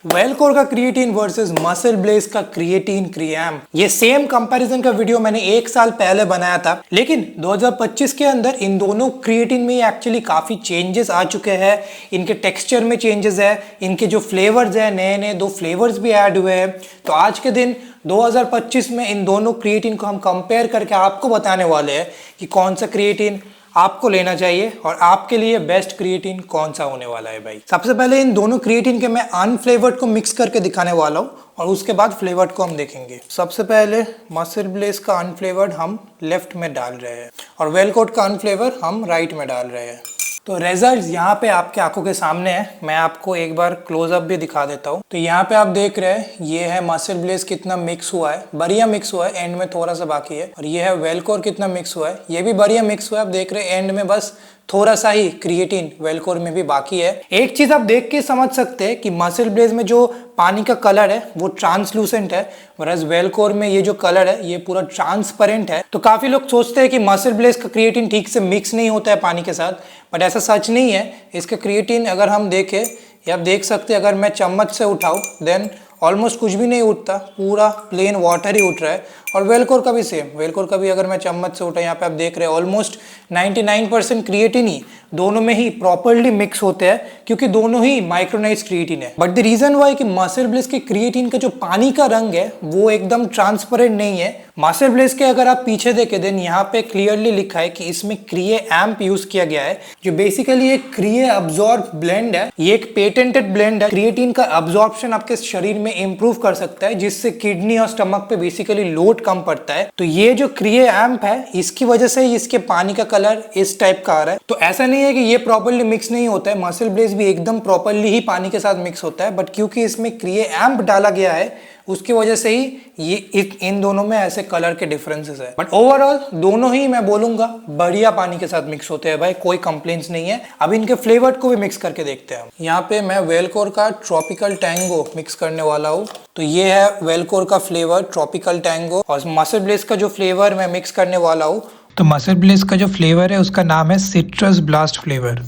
वेलकोर का creatine versus muscle Blaze का creatine क्रिएम, ये सेम कंपैरिजन का वीडियो मैंने 1 साल पहले बनाया था, लेकिन 2025 के अंदर इन दोनों क्रिएटिन में एक्चुअली काफी चेंजेस आ चुके हैं। इनके टेक्सचर में चेंजेस है, इनके जो फ्लेवर्स है, नए नए 2 फ्लेवर्स भी ऐड हुए हैं। तो आज के दिन 2025 में इन दोनों क्रिएटिन को हम कंपेयर करके आपको बताने वाले हैं कि कौन सा क्रिएटिन आपको लेना चाहिए और आपके लिए बेस्ट क्रिएटिन कौन सा होने वाला है। भाई सबसे पहले इन दोनों क्रिएटिन के मैं अनफ्लेवर्ड को मिक्स करके दिखाने वाला हूँ और उसके बाद फ्लेवर्ड को हम देखेंगे। सबसे पहले मसल ब्लेज का अनफ्लेवर्ड हम लेफ्ट में डाल रहे हैं और वेलकोर का अनफ्लेवर हम राइट में डाल रहे हैं। तो रिजल्ट्स यहाँ पे आपके आंखों के सामने है, मैं आपको एक बार क्लोजअप भी दिखा देता हूँ। तो यहाँ पे आप देख रहे हैं ये है मसल ब्लेज कितना मिक्स हुआ है, बढ़िया मिक्स हुआ है, एंड में थोड़ा सा बाकी है। और ये है वेलकोर कितना मिक्स हुआ है, ये भी बढ़िया मिक्स हुआ है। आप देख रहे हैं एंड में बस थोड़ा सा ही क्रिएटिन वेलकोर में भी बाकी है। एक चीज आप देख के समझ सकते हैं कि मसल ब्लेज में जो पानी का कलर है वो ट्रांसलूसेंट है, वरस वेलकोर में ये जो कलर है ये पूरा ट्रांसपेरेंट है। तो काफी लोग सोचते हैं कि मसल ब्लेज का क्रिएटिन ठीक से मिक्स नहीं होता है पानी के साथ, बट ऐसा सच नहीं है। इसका क्रिएटिन अगर हम देखें, ये आप देख सकते हैं, अगर मैं चम्मच से उठाऊं देन ऑलमोस्ट कुछ भी नहीं उठता, पूरा प्लेन वाटर ही उठ रहा है। और वेलकोर का भी सेम, वेलकोर का भी अगर मैं चम्मच से उठा, यहाँ पे आप देख रहे हैं ऑलमोस्ट 99% क्रिएटिन ही दोनों में ही प्रॉपर्ली मिक्स होते हैं, क्योंकि दोनों ही माइक्रोनाइज क्रिएटिन है। बट द रीजन वाई कि मसल ब्लेज के क्रिएटिन का जो पानी का रंग है वो एकदम ट्रांसपेरेंट नहीं है। मसल ब्लेज के अगर आप पीछे देखें देन यहाँ पे क्लियरली लिखा है कि इसमें क्रिए एम्प यूज किया गया है, जो बेसिकली एक क्रिए अब्सॉर्ब ब्लेंड है। ये एक पेटेंटेड ब्लेंड है। क्रिएटिन का अब्सॉर्प्शन आपके शरीर में इंप्रूव कर सकता है, जिससे किडनी और स्टमक पे बेसिकली लोड कम पड़ता है। तो ये जो क्रिए एम्प है इसकी वजह से इसके पानी का कलर इस टाइप का आ रहा है। तो ऐसा नहीं है कि ये प्रॉपर्ली मिक्स नहीं होता है, मसल ब्लेज भी एकदम प्रॉपर्ली ही पानी के साथ मिक्स होता है, बट क्योंकि इसमें क्रिए एम्प डाला गया है उसकी वजह से ही ये इन दोनों में ऐसे कलर के डिफरेंसेस है। बट ओवरऑल दोनों ही मैं बोलूंगा बढ़िया पानी के साथ मिक्स होते हैं भाई, कोई कंप्लेंट्स नहीं है। अब इनके फ्लेवर को भी मिक्स करके देखते हैं। यहाँ पे मैं वेलकोर का ट्रॉपिकल टैंगो मिक्स करने वाला हूँ। तो ये है वेलकोर का फ्लेवर ट्रॉपिकल टैंगो, और मसल ब्लेज का जो फ्लेवर मैं मिक्स करने वाला हूँ, तो मसल ब्लेज का जो फ्लेवर है उसका नाम है सिट्रस ब्लास्ट फ्लेवर।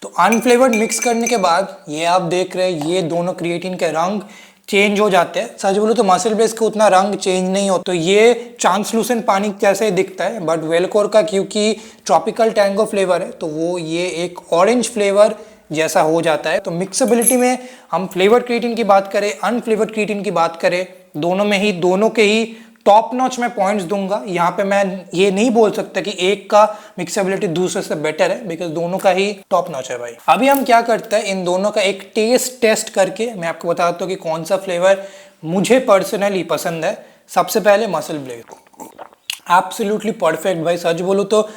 तो अनफ्लेवर्ड मिक्स करने के बाद ये आप देख रहे हैं ये दोनों क्रिएटिन के रंग चेंज हो जाते हैं। सच बोलो तो मसल ब्लेज का उतना रंग चेंज नहीं होता, तो ये ट्रांसलूसेंट पानी जैसे ही दिखता है। बट वेलकोर का क्योंकि ट्रॉपिकल टैंगो फ्लेवर है तो वो ये एक ऑरेंज फ्लेवर जैसा हो जाता है। तो मिक्सेबिलिटी में हम फ्लेवर्ड क्रिएटिन की बात करें, अनफ्लेवर्ड क्रिएटिन की बात करें, दोनों के ही टॉप नॉच में पॉइंट्स दूंगा। यहाँ पे मैं ये नहीं बोल सकता कि एक का मिक्सेबिलिटी दूसरे से बेटर है, बिकॉज दोनों का ही टॉप नॉच है भाई। अभी हम क्या करते हैं, इन दोनों का एक टेस्ट करके मैं आपको बताता हूँ कि कौन सा फ्लेवर मुझे पर्सनली पसंद है। सबसे पहले मसल ब्लेज, एब्सोल्युटली परफेक्ट भाई। सच बोलूं तो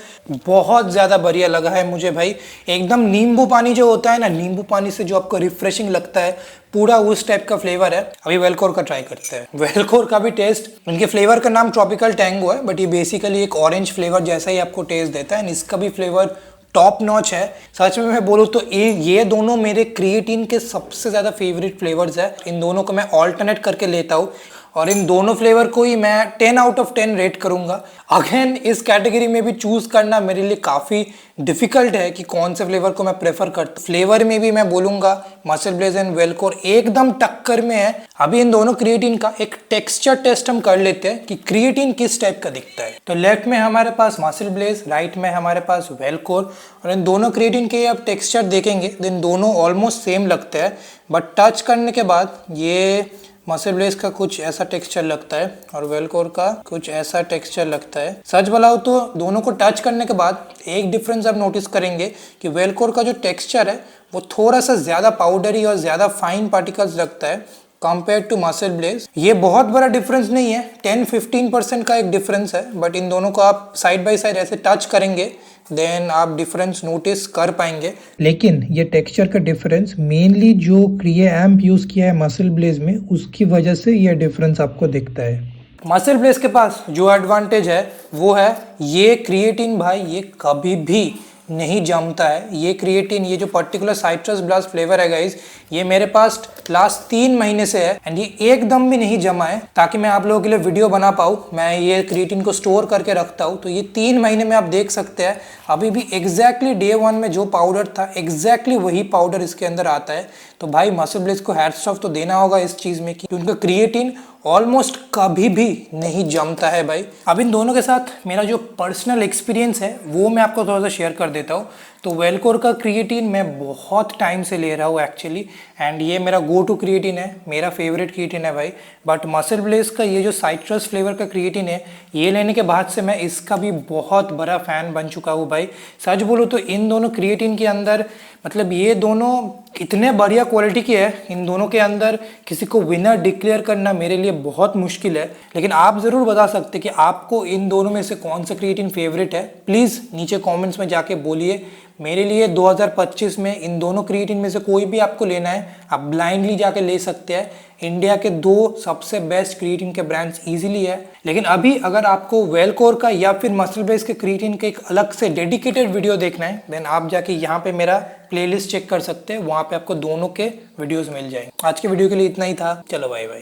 बहुत ज्यादा बढ़िया लगा है मुझे भाई। एकदम नींबू पानी जो होता है ना, नींबू पानी से जो आपको रिफ्रेशिंग लगता है, पूरा उस टाइप का फ्लेवर है। अभी वेलकोर का ट्राई करते हैं। वेलकोर का भी टेस्ट, इनके फ्लेवर का नाम ट्रॉपिकल टैंगो है, बट ये बेसिकली एक ऑरेंज फ्लेवर जैसा ही आपको टेस्ट देता है। इसका भी फ्लेवर टॉप नॉच है। सच में मैं बोलूँ तो ये दोनों मेरे क्रिएटिन के सबसे ज्यादा फेवरेट फ्लेवर्स है। इन दोनों को मैं ऑल्टरनेट करके लेता हूँ और इन दोनों फ्लेवर को ही मैं 10 आउट ऑफ 10 रेट करूंगा। अगेन इस कैटेगरी में भी चूज करना मेरे लिए काफी डिफिकल्ट है कि कौन से फ्लेवर को मैं प्रेफर करता हूँ। फ्लेवर में भी मैं बोलूंगा मसल ब्लेज एंड वेलकोर एकदम टक्कर में है। अभी इन दोनों क्रिएटिन का एक टेक्सचर टेस्ट हम कर लेते हैं कि क्रिएटिन किस टाइप का दिखता है। तो लेफ्ट में हमारे पास मसल ब्लेज, राइट में हमारे पास वेलकोर, और इन दोनों क्रिएटिन के आप टेक्सचर देखेंगे तो दोनों ऑलमोस्ट सेम लगते हैं, बट टच करने के बाद ये मसल ब्लेज का कुछ ऐसा टेक्सचर लगता है और वेलकोर का कुछ ऐसा टेक्सचर लगता है। सच बताओ तो दोनों को टच करने के बाद एक डिफरेंस आप नोटिस करेंगे कि वेलकोर का जो टेक्सचर है वो थोड़ा सा ज्यादा पाउडरी और ज्यादा फाइन पार्टिकल्स लगता है कंपेयर टू मसल ब्लेज। ये बहुत बड़ा डिफरेंस नहीं है, 10-15% का एक डिफरेंस है, बट इन दोनों को आप साइड बाय साइड ऐसे टच करेंगे देन आप डिफरेंस नोटिस कर पाएंगे। लेकिन ये टेक्सचर का डिफरेंस मेनली जो क्रिए एम्प यूज किया है मसल ब्लेज में, उसकी वजह से ये डिफरेंस आपको दिखता है। मसल ब्लेज के पास जो एडवांटेज है वो है ये क्रिएटिन भाई ये कभी भी नहीं जमता है। ये क्रिएटिन, ये जो पर्टिकुलर साइट्रस ब्लास्ट फ्लेवर है गाइस, ये मेरे पास लास्ट 3 महीने से है एंड ये एकदम भी नहीं जमा है। ताकि मैं आप लोगों के लिए वीडियो बना पाऊँ, मैं ये क्रिएटिन को स्टोर करके रखता हूँ। तो ये 3 महीने में आप देख सकते हैं अभी भी एग्जैक्टली डे 1 में जो पाउडर था एग्जैक्टली वही पाउडर इसके अंदर आता है। तो भाई मसल ब्लेज को हैट्स ऑफ तो देना होगा इस चीज़ में कि उनका क्रिएटिन ऑलमोस्ट कभी भी नहीं जमता है भाई। अब इन दोनों के साथ मेरा जो पर्सनल एक्सपीरियंस है वो मैं आपको थोड़ा सा शेयर कर देता हूँ। तो वेलकोर का क्रिएटिन मैं बहुत टाइम से ले रहा हूँ एक्चुअली, एंड ये मेरा गो टू क्रिएटिन है, मेरा फेवरेट क्रिएटिन है भाई। बट मसल ब्लेज का ये जो साइट्रस फ्लेवर का क्रिएटिन है, ये लेने के बाद से मैं इसका भी बहुत बड़ा फ़ैन बन चुका हूँ भाई। सच बोलूँ तो इन दोनों क्रिएटिन के अंदर मतलब ये दोनों इतने बढ़िया क्वालिटी की है, इन दोनों के अंदर किसी को विनर डिक्लेयर करना मेरे लिए बहुत मुश्किल है। लेकिन आप ज़रूर बता सकते कि आपको इन दोनों में से कौन सा क्रिएटिन फेवरेट है। प्लीज़ नीचे कमेंट्स में जाके बोलिए। मेरे लिए 2025 में इन दोनों क्रिएटिन में से कोई भी आपको लेना है, आप ब्लाइंडली जाके ले सकते हैं। इंडिया के 2 सबसे बेस्ट क्रिएटिन के ब्रांड्स इजीली है। लेकिन अभी अगर आपको वेलकोर का या फिर मसल ब्लेज के क्रिएटिन के एक अलग से डेडिकेटेड वीडियो देखना है, देन आप जाके यहाँ पे मेरा प्लेलिस्ट चेक कर सकते हैं, वहाँ पे आपको दोनों के वीडियोस मिल जाएंगे। आज के वीडियो के लिए इतना ही था, चलो बाय बाय।